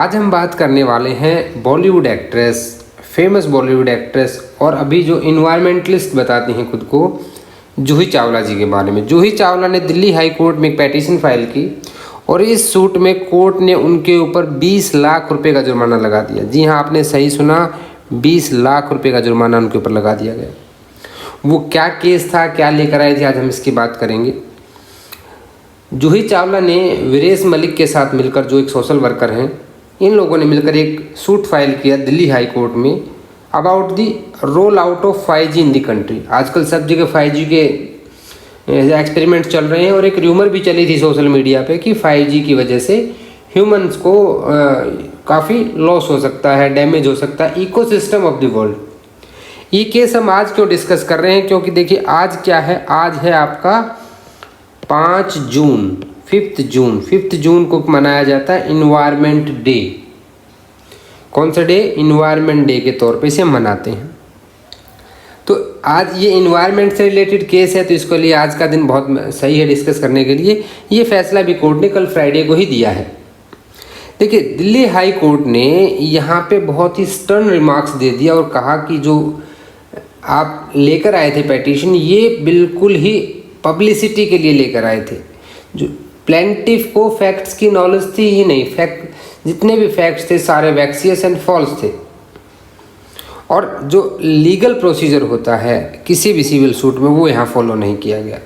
आज हम बात करने वाले हैं Bollywood actress, famous Bollywood actress और अभी जो इन्वायरमेंटलिस्ट बताती हैं खुद को, जूही चावला जी के बारे में। जूही चावला ने दिल्ली हाई कोर्ट में एक पेटिशन फाइल की और इस सूट में कोर्ट ने उनके ऊपर 20 लाख रुपए का जुर्माना लगा दिया। जी हाँ, आपने सही सुना, 20 लाख रुपए का जुर्माना उनके ऊपर लगा दिया गया। वो क्या केस था, क्या लेकर आए थे, आज हम इसकी बात करेंगे। जूही चावला ने वीरेश मलिक के साथ मिलकर, जो एक सोशल वर्कर हैं, इन लोगों ने मिलकर एक सूट फाइल किया दिल्ली हाई कोर्ट में about the roll out of 5G in the country. आजकल सब जगह 5G के एक्सपेरिमेंट चल रहे हैं और एक र्यूमर भी चली थी सोशल मीडिया पे कि 5G की वजह से ह्यूमंस को काफ़ी लॉस हो सकता है, डैमेज हो सकता है इकोसिस्टम ऑफ द वर्ल्ड। ये केस हम आज क्यों डिस्कस कर रहे हैं, क्योंकि देखिए आज क्या है, आज है आपका 5 जून, 5 जून को मनाया जाता है इन्वायरमेंट डे। कौन सा डे? इन्वायरमेंट डे के तौर पे इसे मनाते हैं। तो आज ये इन्वायरमेंट से रिलेटेड केस है, तो इसके लिए आज का दिन बहुत सही है डिस्कस करने के लिए। ये फैसला भी कोर्ट ने कल फ्राइडे को ही दिया है। देखिए, दिल्ली हाई कोर्ट ने यहाँ पे बहुत ही स्टर्न रिमार्क्स दे दिया और कहा कि जो आप लेकर आए थे पेटिशन, ये बिल्कुल ही पब्लिसिटी के लिए लेकर आए थे। जो प्लेंटिफ को फैक्ट्स की नॉलेज थी ही नहीं, फैक्ट जितने भी फैक्ट्स थे सारे वैक्सियस एंड फॉल्स थे। और जो लीगल प्रोसीजर होता है किसी भी सिविल सूट में, वो यहाँ फॉलो नहीं किया गया।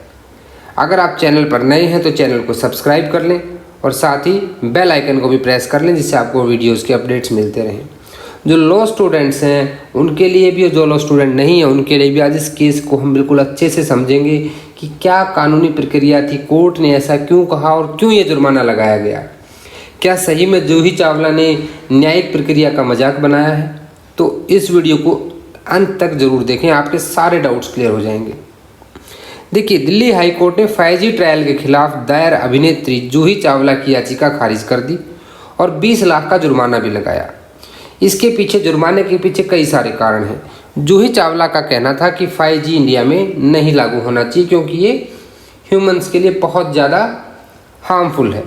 अगर आप चैनल पर नए हैं तो चैनल को सब्सक्राइब कर लें और साथ ही बेल आइकन को भी प्रेस कर लें, जिससे आपको वीडियोज़ के अपडेट्स मिलते रहें। जो लॉ स्टूडेंट्स हैं उनके लिए भी, जो लॉ स्टूडेंट नहीं है उनके लिए भी आज इस केस को हम बिल्कुल अच्छे से समझेंगे कि क्या कानूनी प्रक्रिया थी, कोर्ट ने ऐसा क्यों कहा और क्यों ये जुर्माना लगाया गया। क्या सही में जूही चावला ने न्यायिक प्रक्रिया का मजाक बनाया है? तो इस वीडियो को अंत तक जरूर देखें, आपके सारे डाउट्स क्लियर हो जाएंगे। देखिए, दिल्ली हाई कोर्ट ने 5G ट्रायल के खिलाफ दायर अभिनेत्री जूही चावला की याचिका खारिज कर दी और 20 लाख का जुर्माना भी लगाया। इसके पीछे, जुर्माने के पीछे कई सारे कारण हैं। जूही चावला का कहना था कि 5G इंडिया में नहीं लागू होना चाहिए क्योंकि ये ह्यूमंस के लिए बहुत ज़्यादा हार्मफुल है।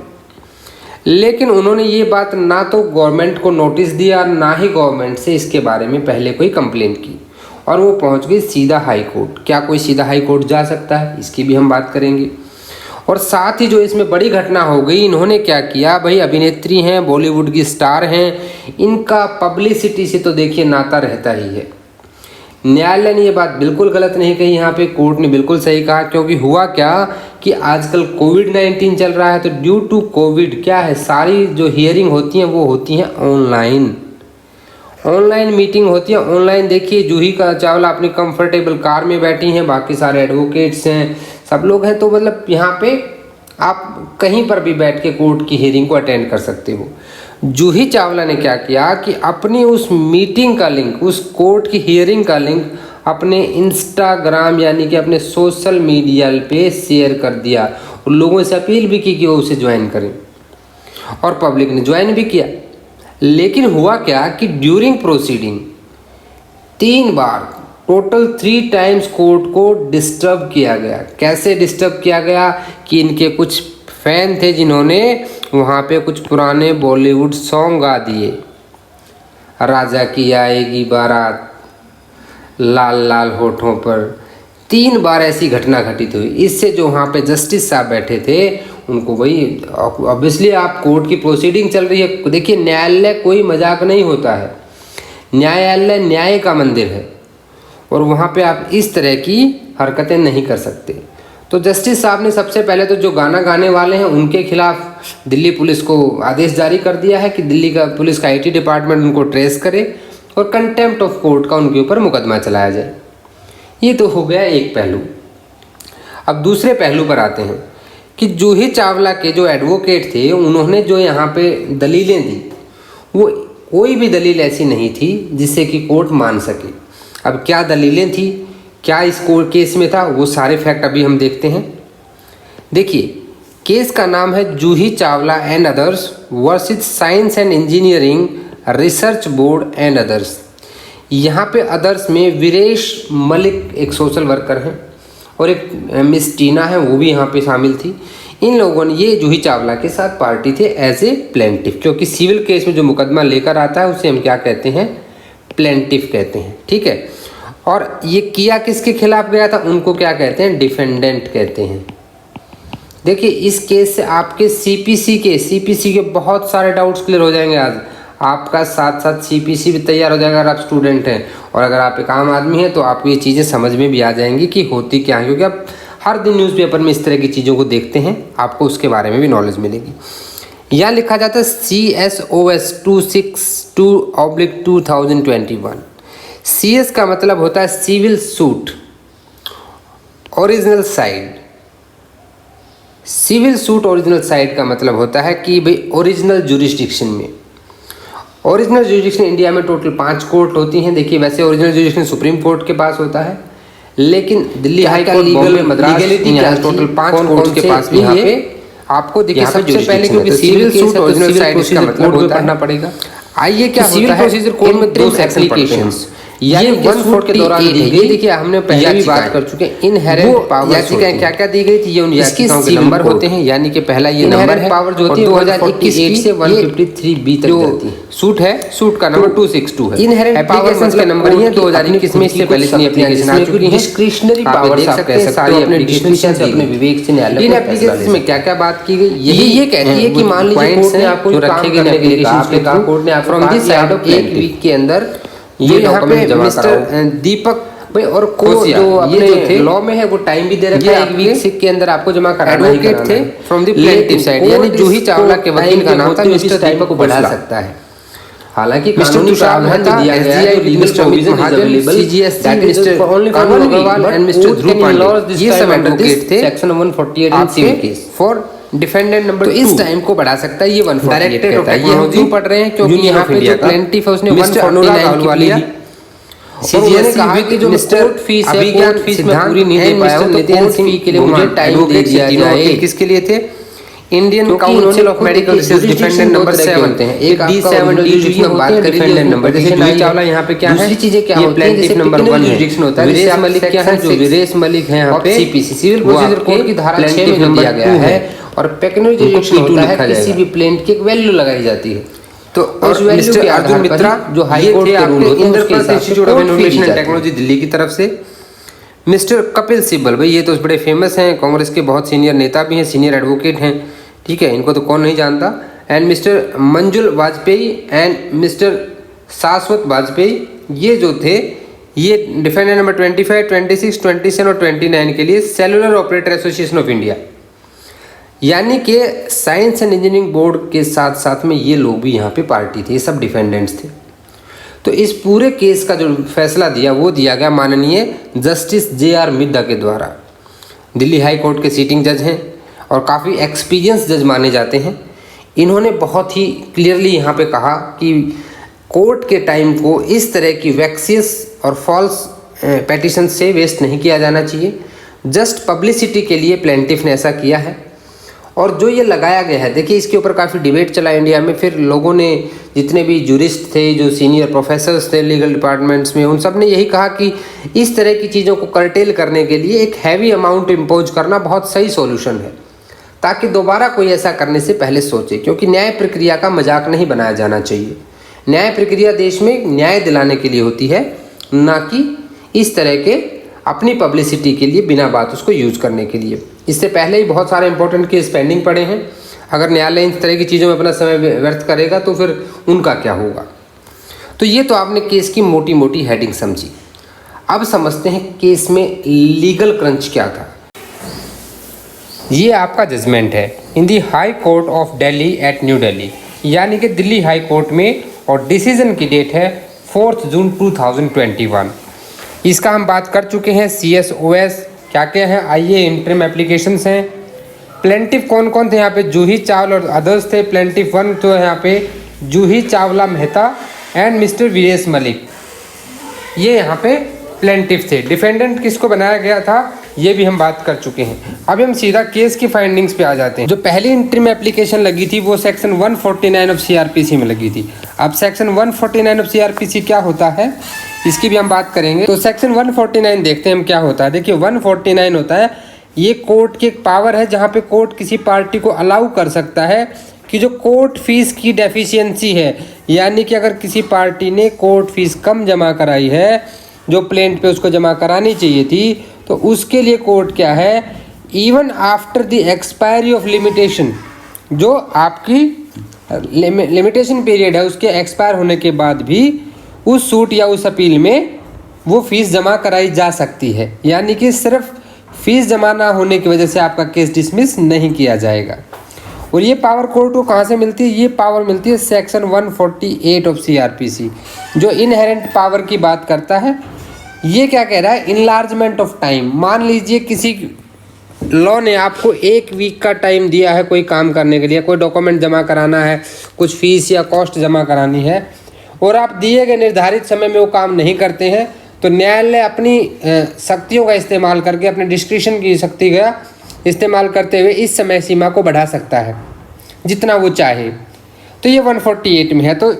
लेकिन उन्होंने ये बात ना तो गवर्नमेंट को नोटिस दिया, ना ही गवर्नमेंट से इसके बारे में पहले कोई कंप्लेंट की, और वो पहुंच गई सीधा हाई कोर्ट। क्या कोई सीधा हाई कोर्ट जा सकता है? इसकी भी हम बात करेंगे। और साथ ही जो इसमें बड़ी घटना हो गई, इन्होंने क्या किया भाई, अभिनेत्री हैं, बॉलीवुड की स्टार हैं, इनका पब्लिसिटी से तो देखिए नाता रहता ही है। न्यायालय ने ये बात बिल्कुल गलत नहीं कही, यहाँ पे कोर्ट ने बिल्कुल सही कहा। क्योंकि हुआ क्या कि आजकल कोविड-19 चल रहा है, तो ड्यू टू कोविड क्या है, सारी जो हियरिंग होती हैं वो होती हैं ऑनलाइन मीटिंग होती है ऑनलाइन। देखिए, जूही चावला अपनी कंफर्टेबल कार में बैठी हैं, बाकी सारे एडवोकेट्स हैं, सब लोग हैं। तो मतलब यहाँ पे आप कहीं पर भी बैठ के कोर्ट की हियरिंग को अटेंड कर सकते हो। जूही चावला ने क्या किया कि अपनी उस मीटिंग का लिंक, उस कोर्ट की हियरिंग का लिंक अपने इंस्टाग्राम यानी कि अपने सोशल मीडिया पे शेयर कर दिया और लोगों से अपील भी की कि वो उसे ज्वाइन करें, और पब्लिक ने ज्वाइन भी किया। लेकिन हुआ क्या कि ड्यूरिंग प्रोसीडिंग 3 बार, टोटल 3 टाइम्स कोर्ट को डिस्टर्ब किया गया। कैसे डिस्टर्ब किया गया कि इनके कुछ फैन थे जिन्होंने वहाँ पे कुछ पुराने बॉलीवुड सॉन्ग गा दिए, राजा की आएगी बारात, लाल लाल होठों पर। 3 बार ऐसी घटना घटित हुई। इससे जो वहाँ पे जस्टिस साहब बैठे थे उनको, भाई ऑब्वियसली आप कोर्ट की प्रोसीडिंग चल रही है, देखिए न्यायालय कोई मजाक नहीं होता है, न्यायालय न्याय का मंदिर है और वहाँ पे आप इस तरह की हरकतें नहीं कर सकते। तो जस्टिस साहब ने सबसे पहले तो जो गाना गाने वाले हैं उनके खिलाफ दिल्ली पुलिस को आदेश जारी कर दिया है कि दिल्ली का पुलिस का IT डिपार्टमेंट उनको ट्रेस करे और कंटेम्प्ट ऑफ कोर्ट का उनके ऊपर मुकदमा चलाया जाए। ये तो हो गया एक पहलू। अब दूसरे पहलू पर आते हैं कि जूही चावला के जो एडवोकेट थे, उन्होंने जो यहाँ पे दलीलें दी, वो कोई भी दलील ऐसी नहीं थी जिससे कि कोर्ट मान सके। अब क्या दलीलें थी, क्या इस कोर्ट केस में था, वो सारे फैक्ट अभी हम देखते हैं। देखिए, केस का नाम है Juhi Chawla and others versus science and engineering research board and others. यहाँ पे अदर्स में वीरेश मलिक एक सोशल वर्कर हैं और एक मिस टीना है, वो भी यहाँ पे शामिल थी। इन लोगों ने ये जूही चावला के साथ पार्टी थे एज ए प्लेंटिफ, क्योंकि सिविल केस में जो मुकदमा लेकर आता है उसे हम क्या कहते हैं, प्लेंटिफ कहते हैं, ठीक है। और ये किया किसके खिलाफ गया था, उनको क्या कहते हैं, डिफेंडेंट कहते हैं। देखिए इस केस से आपके सीपीसी के बहुत सारे डाउट्स क्लियर हो जाएंगे आज। आपका साथ साथ सीपीसी भी तैयार हो जाएगा अगर आप स्टूडेंट हैं, और अगर आप एक आम आदमी हैं तो आपको ये चीज़ें समझ में भी आ जाएंगी कि होती क्या है, क्योंकि आप हर दिन न्यूज़पेपर में इस तरह की चीज़ों को देखते हैं, आपको उसके बारे में भी नॉलेज मिलेगी। यहाँ लिखा जाता है CSOS 262/2021। CS का मतलब होता है civil suit original side. Civil suit original side का मतलब होता है कि भाई ओरिजिनल जुरिस्डिक्शन में। ओरिजिनल जुरिस्डिक्शन इंडिया में टोटल 5 कोर्ट होती हैं। देखिए वैसे ओरिजिनल जुरिस्डिक्शन सुप्रीम कोर्ट के पास होता है, लेकिन Delhi high court, Bombay, Madras, total 5 court के पास भी यहाँ पे आपको देखिए सबसे पहले, क्योंकि सिविल सूट ओरिजिनल साइड इसका मतलब होता है पढ़ना पड़ेगा। आइए क्या होता है, सिविल कोड में 2 सेक्शन पढ़ते हैं। ये 140 के दौरान दी गई, देखिए हमने पहले भी बात कर चुके हैं, इनहेरेंट पावर याचिकाएं क्या क्या दी गई थी, ये उन याचिकाओं के नंबर होते हैं, यानी कि पहला ये नंबर है पावर जो होती है 2021 से 153B तक जाती है। सूट है, सूट का नंबर 262 है। इनहेरेंट एप्लीकेशंस के नंबर ये 2021 में, इससे पहले इतनी एप्लीकेशन आ चुकी हैं। डिस्क्रिशनरी पावर आप कह सकते हैं, अपने डिस्क्रिप्शन से अपने विवेक से न्यायालय इन एप्लीकेशंस में क्या क्या बात की गई, ये कहती है कि मान लीजिए कोर्ट ने आपको रखे गए एप्लीकेशंस के कहा, कोर्ट ने आपको from this side of 1 week के अंदर ये डॉक्यूमेंट जमा कराओ। दीपक भाई और कोर्ट जो अपने थे लॉ में है वो टाइम भी दे रखा है, 1 वीक सिक के अंदर आपको जमा कराना ही कराना है। फ्रॉम द प्लेंटिफ साइड, यानी जूही चावला के वकील का नाम था मिस्टर दीपक को बढ़ा सकता है। हालांकि कानूनी प्रावधान दिया गया है, legal provision is available, CGST mister कानून अग्रवाल एंड मिस्टर ध्रुव पांडे ये सब एडवोकेट थे section 148 in civil case for defendant number 2। तो इस टाइम को बढ़ा सकता है, ये 148 कहता है। ये हम क्यों पढ़ रहे हैं, क्योंकि यहाँ पे जो प्लेंटिफ है उसने 149 की लिया। CGST ने कहा कि जो कोर्ट फीस है, कोर्ट फीस में पूरी नहीं दे पाया हूं, तो कोर्ट फी के लिए मुझे टाइम दे दिया जाए। किसके लिए थे, Indian council of medical research defendant number 7 हैं। एक D7D जो हम बात करें डिफेंडेंट नंबर, जैसे जूही चावला यहाँ पे क्या है, दूसरी चीजें क्या होती हैं, प्लेंटिफ नंबर 1 जुरिस्डिक्शन होता है। विरेश मलिक क्या है, जो विरेश मलिक है यहाँ पे CPC सिविल प्रोसीजर कोड की धारा 6 में दिया गया है, और पेक्यूनियरी जुरिस्डिक्शन होता है किसी भी प्लेंट की एक वैल्यू लगाई जाती है। तो उस वैल्यू के अर्जुन मित्रा जो हाई कोर्ट के रूल होते हैं उसके हिसाब से institute of innovation and technology Delhi की तरफ से मिस्टर कपिल सिब्बल, भाई ये तो बड़े फेमस हैं, कांग्रेस के बहुत सीनियर नेता भी हैं, सीनियर एडवोकेट हैं, ठीक है, इनको तो कौन नहीं जानता। And mister Manjul Vajpayee and mister शाश्वत वाजपेयी, ये जो थे ये डिफेंडेंट नंबर 25, 26, 27 और 29 के लिए cellular operator association of India, यानी कि साइंस एंड इंजीनियरिंग बोर्ड के साथ साथ में ये लोग भी यहाँ पे पार्टी थे, ये सब डिफेंडेंट्स थे। तो इस पूरे केस का जो फैसला दिया वो दिया गया माननीय जस्टिस JR मिड्डा के द्वारा। दिल्ली हाई कोर्ट के सीटिंग जज हैं और काफ़ी एक्सपीरियंस जज माने जाते हैं। इन्होंने बहुत ही क्लियरली यहाँ पे कहा कि कोर्ट के टाइम को इस तरह की वैक्सियस और फॉल्स पेटिशन से वेस्ट नहीं किया जाना चाहिए। जस्ट पब्लिसिटी के लिए प्लेंटिफ ने ऐसा किया है। और जो ये लगाया गया है, देखिए इसके ऊपर काफ़ी डिबेट चला इंडिया में, फिर लोगों ने जितने भी जूरिस्ट थे, जो सीनियर प्रोफेसर्स थे लीगल डिपार्टमेंट्स में, उन सब ने यही कहा कि इस तरह की चीज़ों को कर्टेल करने के लिए एक हैवी अमाउंट इम्पोज करना बहुत सही सॉल्यूशन है, ताकि दोबारा कोई ऐसा करने से पहले सोचे, क्योंकि न्याय प्रक्रिया का मजाक नहीं बनाया जाना चाहिए। न्याय प्रक्रिया देश में न्याय दिलाने के लिए होती है, ना कि इस तरह के अपनी पब्लिसिटी के लिए बिना बात उसको यूज़ करने के लिए। इससे पहले ही बहुत सारे इंपॉर्टेंट केस पेंडिंग पड़े हैं। अगर न्यायालय इन तरह की चीज़ों में अपना समय व्यर्थ करेगा तो फिर उनका क्या होगा। तो ये तो आपने केस की मोटी मोटी हेडिंग समझी। अब समझते हैं केस में लीगल क्रंच क्या था। ये आपका जजमेंट है in the high court of Delhi at new Delhi, यानी कि दिल्ली हाई कोर्ट में, और डिसीजन की डेट है 4 जून 2021। इसका हम बात कर चुके हैं। CSOS क्या क्या है, आइए इंटरम एप्लीकेशंस हैं। प्लेंटिफ कौन कौन थे यहाँ पे, जूही चावला और अदर्स थे। प्लेंटिफ 1 तो यहाँ पे जूही चावला मेहता एंड मिस्टर विरेश मलिक, ये यहाँ पे प्लेंटिफ थे। डिफेंडेंट किसको बनाया गया था ये भी हम बात कर चुके हैं। अब हम सीधा केस की फाइंडिंग्स पे आ जाते हैं। जो पहली इंटरम एप्लीकेशन लगी थी वो सेक्शन 149 ऑफ CRPC में लगी थी। अब सेक्शन 149 ऑफ CRPC क्या होता है इसकी भी हम बात करेंगे। तो सेक्शन 149 देखते हैं हम क्या होता है। देखिए 149 होता है ये कोर्ट की एक पावर है जहाँ पे कोर्ट किसी पार्टी को अलाउ कर सकता है कि जो कोर्ट फीस की डेफिशिएंसी है, यानी कि अगर किसी पार्टी ने कोर्ट फीस कम जमा कराई है जो प्लेंट पे उसको जमा करानी चाहिए थी, तो उसके लिए कोर्ट क्या है, even after the expiry of limitation, जो आपकी लिमिटेशन पीरियड है उसके एक्सपायर होने के बाद भी उस सूट या उस अपील में वो फीस जमा कराई जा सकती है। यानी कि सिर्फ फीस जमा ना होने की वजह से आपका केस डिसमिस नहीं किया जाएगा। और ये पावर कोर्ट को कहाँ से मिलती है? ये पावर मिलती है सेक्शन 148 ऑफ CRPC, जो इनहेरेंट पावर की बात करता है। ये क्या कह रहा है? Enlargement of time. मान लीजिए किसी लॉ ने आपको 1 वीक का टाइम दिया है कोई काम करने के लिए, कोई डॉक्यूमेंट जमा कराना है, कुछ फीस या कॉस्ट जमा करानी है, और आप दिए गए निर्धारित समय में वो काम नहीं करते हैं, तो न्यायालय अपनी शक्तियों का इस्तेमाल करके, अपने डिस्क्रिशन की शक्ति का इस्तेमाल करते हुए इस समय सीमा को बढ़ा सकता है जितना वो चाहे। तो ये 148 में है। तो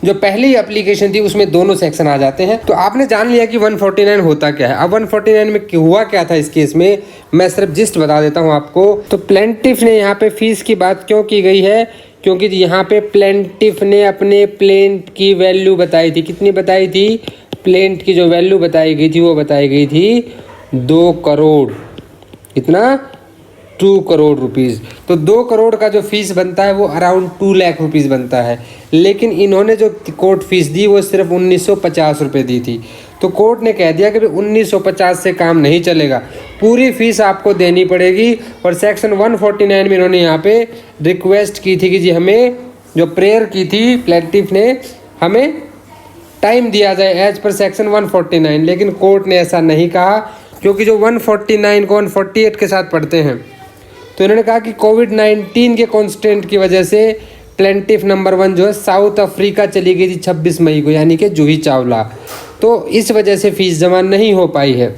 जो पहली एप्लीकेशन थी उसमें दोनों सेक्शन आ जाते हैं। तो आपने जान लिया कि 149 होता क्या है। अब 149 में हुआ क्या था इस केस में, मैं सिर्फ जिस्ट बता देता हूँ आपको। तो प्लेंटिफ ने यहाँ पे फीस की बात क्यों की गई है? क्योंकि यहाँ पे प्लेंटिफ ने अपने प्लेंट की वैल्यू बताई थी। कितनी बताई थी? प्लेंट की जो वैल्यू बताई गई थी वो बताई गई थी 2 करोड़। कितना? 2 करोड़ रुपीज़। तो 2 करोड़ का जो फीस बनता है वो अराउंड 2 लाख रुपीज़ बनता है। लेकिन इन्होंने जो कोर्ट फीस दी वो सिर्फ 1950 रुपये दी थी। तो कोर्ट ने कह दिया कि 1950 से काम नहीं चलेगा, पूरी फीस आपको देनी पड़ेगी। और सेक्शन 149 में इन्होंने यहाँ पे रिक्वेस्ट की थी कि जी हमें, जो प्रेयर की थी प्लेंटिफ ने, हमें टाइम दिया जाए एज पर सेक्शन 149। लेकिन कोर्ट ने ऐसा नहीं कहा, क्योंकि जो 149 को 148 के साथ पढ़ते हैं तो इन्होंने कहा कि कोविड-19 के कॉन्स्टेंट की वजह से प्लेंटिफ नंबर 1 जो है साउथ अफ्रीका चली गई थी 26 मई को, यानी कि जूही चावला। तो इस वजह से फीस जमा नहीं हो पाई है।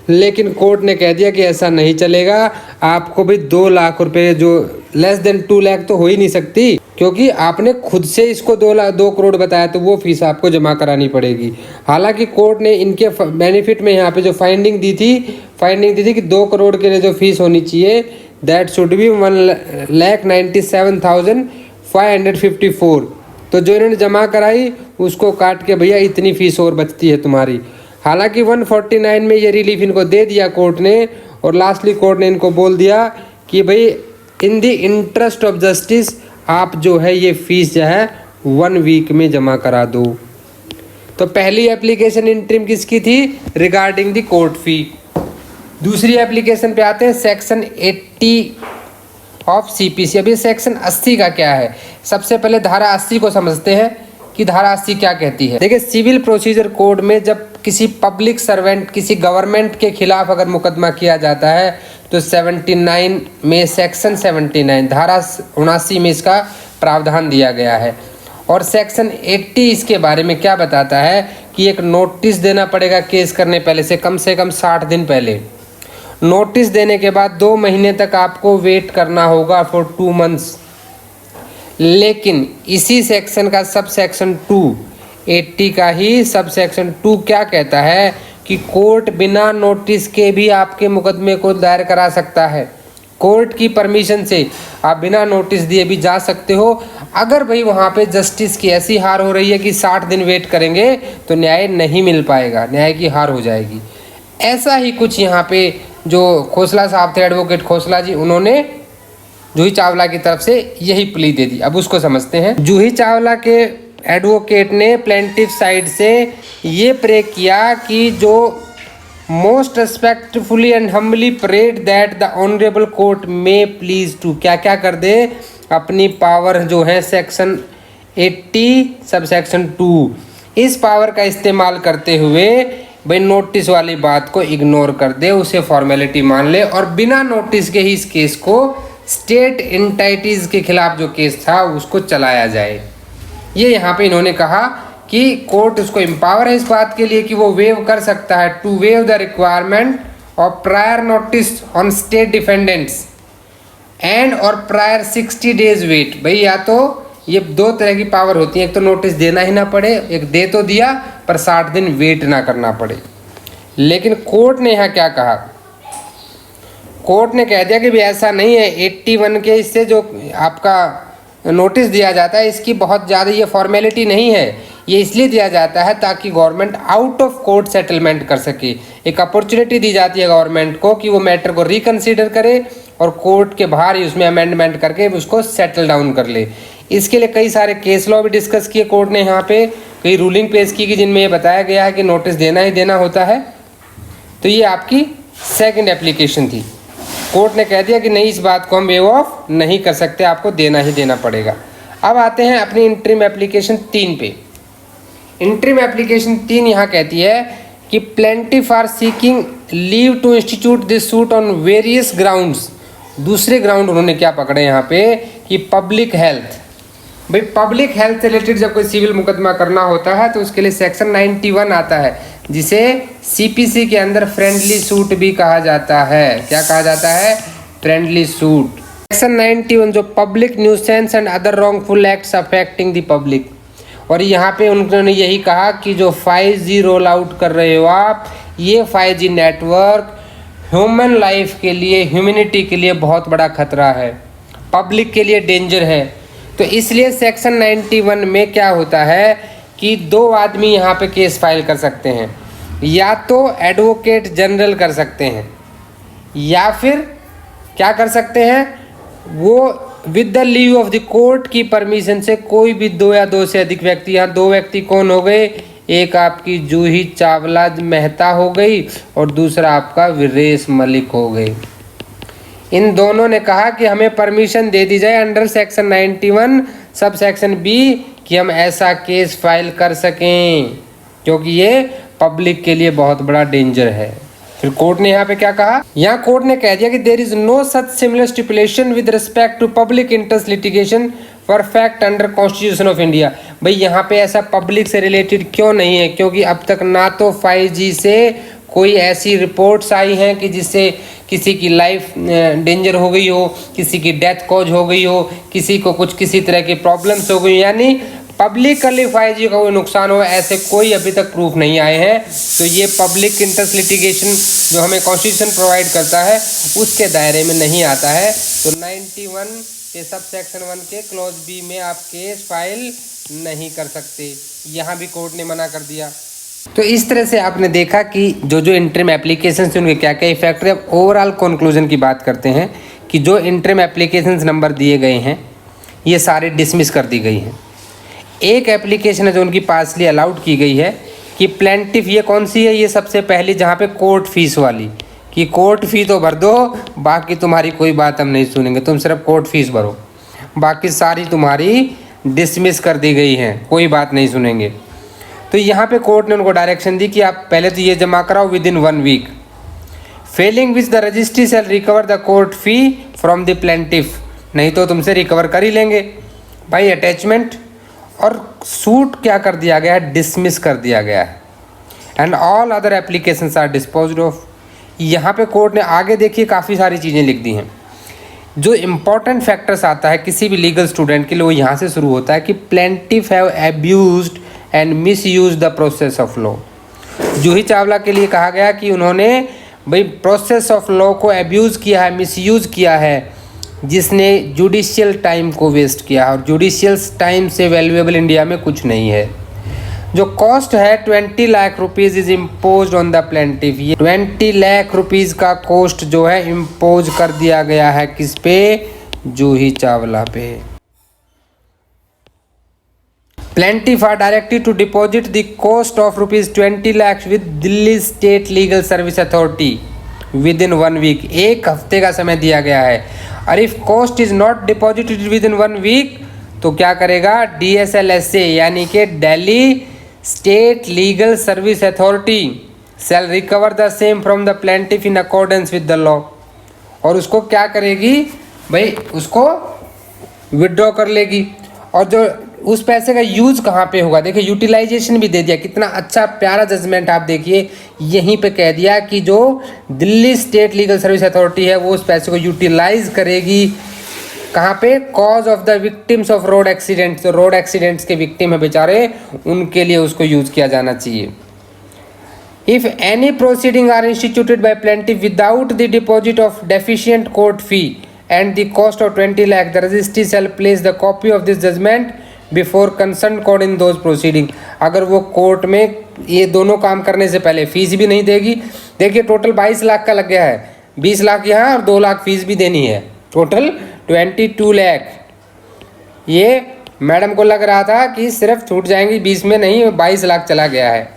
लेकिन कोर्ट ने कह दिया कि ऐसा नहीं चलेगा, आपको भी 2 लाख रुपए, जो लेस देन 2 लाख तो हो ही नहीं सकती, क्योंकि आपने खुद से इसको 2 करोड़ बताया, तो वो फीस आपको जमा करानी पड़ेगी। हालांकि कोर्ट ने इनके बेनिफिट में यहाँ पे जो फाइंडिंग दी थी कि 2 करोड़ के लिए जो फीस होनी चाहिए दैट शुड बी 1,97,554। तो जो इन्होंने जमा कराई उसको काट के भैया इतनी फीस और बचती है तुम्हारी। हालांकि 149 में ये रिलीफ इनको दे दिया कोर्ट ने, और लास्टली कोर्ट ने इनको बोल दिया कि भाई in the interest of justice आप जो है ये फीस जो है 1 वीक में जमा करा दो। तो पहली एप्लीकेशन इंटरिम किसकी थी? रिगार्डिंग द कोर्ट फी। दूसरी एप्लीकेशन पे आते हैं, सेक्शन 80 ऑफ CPC। अभी सेक्शन 80 का क्या है? सबसे पहले धारा 80 को समझते हैं कि धारा 80 क्या कहती है। देखिए, सिविल प्रोसीजर कोड में जब किसी पब्लिक सर्वेंट, किसी गवर्नमेंट के खिलाफ अगर मुकदमा किया जाता है तो 79 में, सेक्शन 79 धारा 79 में इसका प्रावधान दिया गया है। और सेक्शन 80 इसके बारे में क्या बताता है कि एक नोटिस देना पड़ेगा केस करने पहले से कम 60 दिन पहले। नोटिस देने के बाद 2 महीने तक आपको वेट करना होगा, फॉर 2 मंथ्स। लेकिन इसी सेक्शन का सब सेक्शन 2, 80 का ही सब सेक्शन 2 क्या कहता है कि कोर्ट बिना नोटिस के भी आपके मुकदमे को दायर करा सकता है। कोर्ट की परमिशन से आप बिना नोटिस दिए भी जा सकते हो। अगर भाई वहाँ पे जस्टिस की ऐसी हार हो रही है कि 60 दिन वेट करेंगे तो न्याय नहीं मिल पाएगा, न्याय की हार हो जाएगी। ऐसा ही कुछ यहाँ पे जो खोसला साहब थे, एडवोकेट खोसला जी, उन्होंने जूही चावला की तरफ से यही प्ली दे दी। अब उसको समझते हैं। जूही चावला के एडवोकेट ने प्लेंटिफ साइड से ये प्रे किया कि जो most respectfully and humbly prayed that the honourable court में प्लीज टू क्या क्या कर दे, अपनी पावर जो है सेक्शन 80 सब सेक्शन 2, इस पावर का इस्तेमाल करते हुए भाई नोटिस वाली बात को इग्नोर कर दे, उसे फॉर्मेलिटी मान ले, और बिना नोटिस के ही इस केस को स्टेट एंटिटीज के खिलाफ जो केस था उसको चलाया जाए। ये यहाँ पे इन्होंने कहा कि कोर्ट उसको एम्पावर है इस बात के लिए कि वो वेव कर सकता है, to waive the requirement of prior notice on state defendants and और प्रायर 60 डेज वेट। भाई या तो ये 2 तरह की पावर होती है, एक तो नोटिस देना ही ना पड़े, एक दे तो दिया पर 60 दिन वेट ना करना पड़े। लेकिन कोर्ट ने यहाँ क्या कहा कोर्ट ने कह दिया कि भी ऐसा नहीं है, 81 के इससे जो आपका नोटिस दिया जाता है इसकी बहुत ज़्यादा ये फॉर्मेलिटी नहीं है, ये इसलिए दिया जाता है ताकि government out of court settlement कर सके। एक अपॉर्चुनिटी दी जाती है गवर्नमेंट को कि वो मैटर को रिकन्सिडर करे और कोर्ट के बाहर ही उसमें अमेंडमेंट करके उसको सेटल डाउन कर ले। इसके लिए कई सारे केस लॉ भी डिस्कस किए कोर्ट ने, यहाँ पे कई रूलिंग पेश की कि जिनमें ये बताया गया है कि नोटिस देना ही देना होता है। तो ये आपकी सेकंड एप्लीकेशन थी। कोर्ट ने कह दिया कि नहीं, इस बात को हम वेव ऑफ नहीं कर सकते, आपको देना ही देना पड़ेगा। अब आते हैं अपनी इंटरिम एप्लीकेशन 3 पे। इंटरिम एप्लीकेशन 3 यहाँ कहती है कि plaintiff are seeking leave to institute this suit on various grounds. दूसरे ग्राउंड उन्होंने क्या पकड़े यहाँ पे कि पब्लिक हेल्थ। भाई पब्लिक हेल्थ से रिलेटेड जब कोई सिविल मुकदमा करना होता है तो उसके लिए सेक्शन 91 आता है, जिसे सीपीसी के अंदर फ्रेंडली सूट भी कहा जाता है। क्या कहा जाता है? Friendly suit. सेक्शन 91 जो public nuisance and other wrongful acts affecting the public. और यहाँ पे उन्होंने यही कहा कि जो 5G रोल आउट कर रहे हो आप, ये 5G नेटवर्क ह्यूमन लाइफ के लिए, ह्यूमैनिटी के लिए बहुत बड़ा खतरा है, पब्लिक के लिए डेंजर है। तो इसलिए सेक्शन 91 में क्या होता है कि 2 आदमी यहाँ पे केस फाइल कर सकते हैं, या तो एडवोकेट जनरल कर सकते हैं या फिर क्या कर सकते हैं, वो with the leave of the court की परमिशन से कोई भी 2 या 2 से अधिक व्यक्ति। यहाँ 2 व्यक्ति कौन हो गए? एक आपकी जूही चावला मेहता हो गई और दूसरा आपका वीरेश मलिक हो गई। इन दोनों ने कहा कि हमें परमिशन दे दी जाए under section 91 sub section B कि हम ऐसा केस फाइल कर सकें, क्योंकि ये पब्लिक के लिए बहुत बड़ा डेंजर है। फिर कोर्ट ने यहाँ पे क्या कहा? यहाँ कोर्ट ने कह दिया कि there is no such similar stipulation with respect to public interest litigation perfect under constitution of India. भाई यहाँ पे ऐसा पब्लिक से रिलेटेड क्यों नहीं है? क्योंकि अब तक ना तो 5G से कोई ऐसी रिपोर्ट्स आई हैं कि जिससे किसी की लाइफ डेंजर हो गई हो, किसी की डेथ कॉज हो गई हो, किसी को कुछ किसी तरह की प्रॉब्लम्स हो गई, यानी पब्लिकली 5G का कोई नुकसान हो, ऐसे कोई अभी तक प्रूफ नहीं आए हैं। तो ये पब्लिक इंटरेस्ट लिटिगेशन जो हमें कॉन्स्टिट्यूशन प्रोवाइड करता है उसके दायरे में नहीं आता है। तो 91 के सब सेक्शन 1 के क्लॉज बी में आप केस फाइल नहीं कर सकते, यहाँ भी कोर्ट ने मना कर दिया। तो इस तरह से आपने देखा कि जो जो इंटरिम एप्लीकेशन से उनके क्या क्या इफेक्ट है। अब ओवरऑल कंक्लूजन की बात करते हैं कि जो इंटरिम एप्लीकेशंस नंबर दिए गए हैं ये सारे डिसमिस कर दी गई हैं। एक एप्लीकेशन है जो उनकी पार्सली अलाउड की गई है कि प्लेंटिफ, ये कौन सी है? ये सबसे पहली, जहाँ पे कोर्ट फीस वाली, कि कोर्ट फी तो भर दो, बाकी तुम्हारी कोई बात हम नहीं सुनेंगे, तुम सिर्फ कोर्ट फीस भरो, बाकी सारी तुम्हारी डिसमिस कर दी गई हैं, कोई बात नहीं सुनेंगे। तो यहाँ पे कोर्ट ने उनको डायरेक्शन दी कि आप पहले तो ये जमा कराओ within 1 week, failing which the registry shall recover the court fee from the plaintiff, नहीं तो तुमसे रिकवर कर ही लेंगे। भाई अटैचमेंट और सूट क्या कर दिया गया है? डिसमिस कर दिया गया है। And all other applications are disposed of. यहाँ पे कोर्ट ने आगे देखिए काफ़ी सारी चीज़ें लिख दी हैं। जो इम्पोर्टेंट फैक्टर्स आता है किसी भी लीगल स्टूडेंट के लिए वो यहाँ से शुरू होता है कि plaintiff have abused and misuse the process of law. Juhi Chawla के लिए कहा गया कि उन्होंने भाई प्रोसेस ऑफ लॉ को एब्यूज़ किया है, मिसयूज़ किया है, जिसने जुडिशियल टाइम को वेस्ट किया, और जुडिशियल टाइम से वैल्यूएबल इंडिया में कुछ नहीं है। जो कॉस्ट है 20 lakh rupees is impose on the plaintiff. ये 20 लाख रुपीज़ का कॉस्ट जो है इम्पोज कर दिया गया है किस पे? जूही चावला पे। Plaintiff are directed to deposit the cost of rupees 20 lakhs with Delhi State Legal Service Authority within 1 week। 1 हफ्ते का समय दिया गया है। और if cost is not deposited within 1 week तो क्या करेगा? DSLSA यानी कि Delhi state legal service authority shall recover the same from the plaintiff in accordance with the law. और उसको क्या करेगी भाई? उसको विड्रॉ कर लेगी। और जो उस पैसे का यूज़ कहाँ पे होगा? देखिए यूटिलाइजेशन भी दे दिया, कितना अच्छा प्यारा जजमेंट आप देखिए। यहीं पे कह दिया कि जो Delhi state legal service authority है वो उस पैसे को यूटिलाइज करेगी कहाँ पे? Cause of the victims of road accidents. तो रोड एक्सीडेंट्स के विक्टिम है बेचारे, उनके लिए उसको यूज़ किया जाना चाहिए। If any proceeding are instituted by plaintiff without the deposit of deficient court fee and the cost of 20 lakh, the registry shall place the copy of this judgment before concerned court in those proceeding. अगर वो court में ये दोनों काम करने से पहले fees भी नहीं देगी, देखिए टोटल 22 लाख का लग गया है, 20 लाख यहाँ और 2 लाख फीस भी देनी है, टोटल 22 लाख। ये मैडम को लग रहा था कि सिर्फ छूट जाएंगी 20 में, नहीं 22 लाख चला गया है।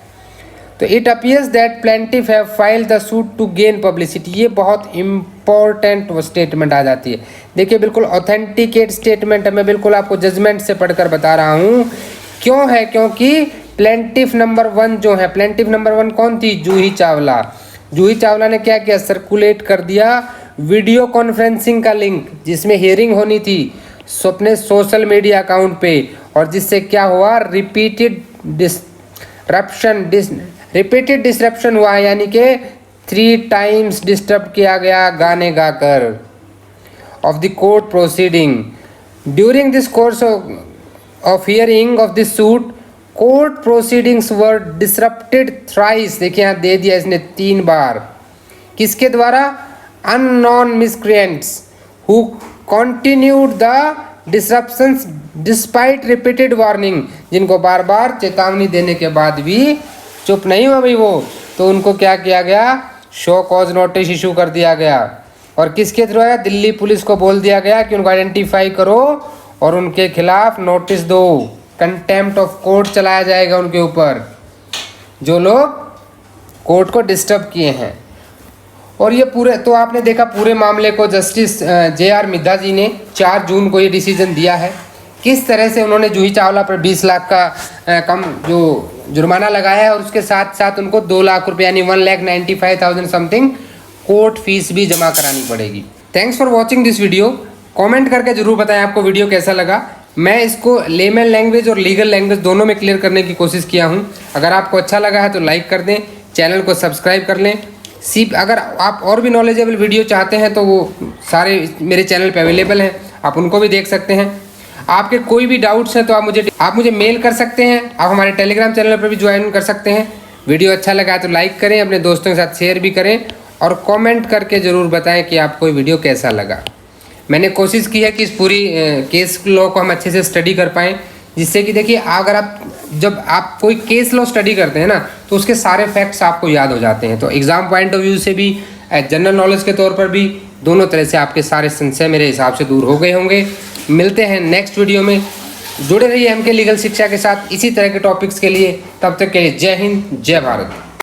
तो it appears that plaintiff have file the suit to gain publicity, ये बहुत इंपॉर्टेंट स्टेटमेंट आ जाती है। देखिए बिल्कुल ऑथेंटिकेट स्टेटमेंट है, मैं बिल्कुल आपको जजमेंट से पढ़कर बता रहा हूँ। क्यों है? क्योंकि प्लेंटिफ नंबर 1 जो है, प्लेंटिफ नंबर 1 कौन थी? जूही चावला। जूही चावला ने क्या किया? सर्कुलेट कर दिया वीडियो कॉन्फ्रेंसिंग का लिंक जिसमें हियरिंग होनी थी अपने सोशल मीडिया अकाउंट पे, और जिससे क्या हुआ? रिपीटेड डिसरप्शन हुआ, यानी कि 3 टाइम्स डिस्टर्ब किया गया गाने गाकर of the court proceeding. During this course of hearing of this suit court proceedings were disrupted thrice. देखिए यहाँ दे दिया इसने 3 बार। किसके द्वारा? Unknown miscreants who continued the disruptions despite repeated warning, जिनको बार बार चेतावनी देने के बाद भी चुप नहीं हुआ भाई वो, तो उनको क्या किया गया? शो कॉज नोटिस इशू कर दिया गया। और किसके थ्रू आया? दिल्ली पुलिस को बोल दिया गया कि उनको आइडेंटिफाई करो और उनके खिलाफ नोटिस दो, कंटेम्प्ट ऑफ कोर्ट चलाया जाएगा उनके ऊपर, जो लोग कोर्ट को डिस्टर्ब किए हैं। और ये पूरे, तो आपने देखा पूरे मामले को जस्टिस JR मिद्धा जी ने 4 जून को ये डिसीजन दिया है। किस तरह से उन्होंने जूही चावला पर 20 लाख का कम जो जुर्माना लगाया है, और उसके साथ साथ उनको 2 लाख रुपये यानी 1,95,000 समथिंग कोर्ट फीस भी जमा करानी पड़ेगी। Thanks for watching this video. Comment करके जरूर बताएं आपको वीडियो कैसा लगा। मैं इसको लेमन लैंग्वेज और लीगल लैंग्वेज दोनों में क्लियर करने की कोशिश किया हूँ। अगर आपको अच्छा लगा है तो लाइक कर दें, चैनल को सब्सक्राइब कर लें। अगर आप और भी नॉलेजेबल वीडियो चाहते हैं तो वो सारे मेरे चैनल पे अवेलेबल हैं, आप उनको भी देख सकते हैं। आपके कोई भी डाउट्स हैं तो आप मुझे मेल कर सकते हैं, आप हमारे टेलीग्राम चैनल पर भी ज्वाइन कर सकते हैं। वीडियो अच्छा लगा तो लाइक करें, अपने दोस्तों के साथ शेयर भी करें, और कमेंट करके ज़रूर बताएं कि आपको ये वीडियो कैसा लगा। मैंने कोशिश की है कि इस पूरी केस लॉ को हम अच्छे से स्टडी कर पाएँ, जिससे कि देखिए अगर जब आप कोई केस लॉ स्टडी करते हैं ना, तो उसके सारे फैक्ट्स आपको याद हो जाते हैं। तो एग्ज़ाम पॉइंट ऑफ व्यू से भी, जनरल नॉलेज के तौर पर भी, दोनों तरह से आपके सारे संशय मेरे हिसाब से दूर हो गए होंगे। मिलते हैं नेक्स्ट वीडियो में। जुड़े रहिए हमके लीगल शिक्षा के साथ इसी तरह के टॉपिक्स के लिए। तब तक के लिए जय हिंद, जय भारत।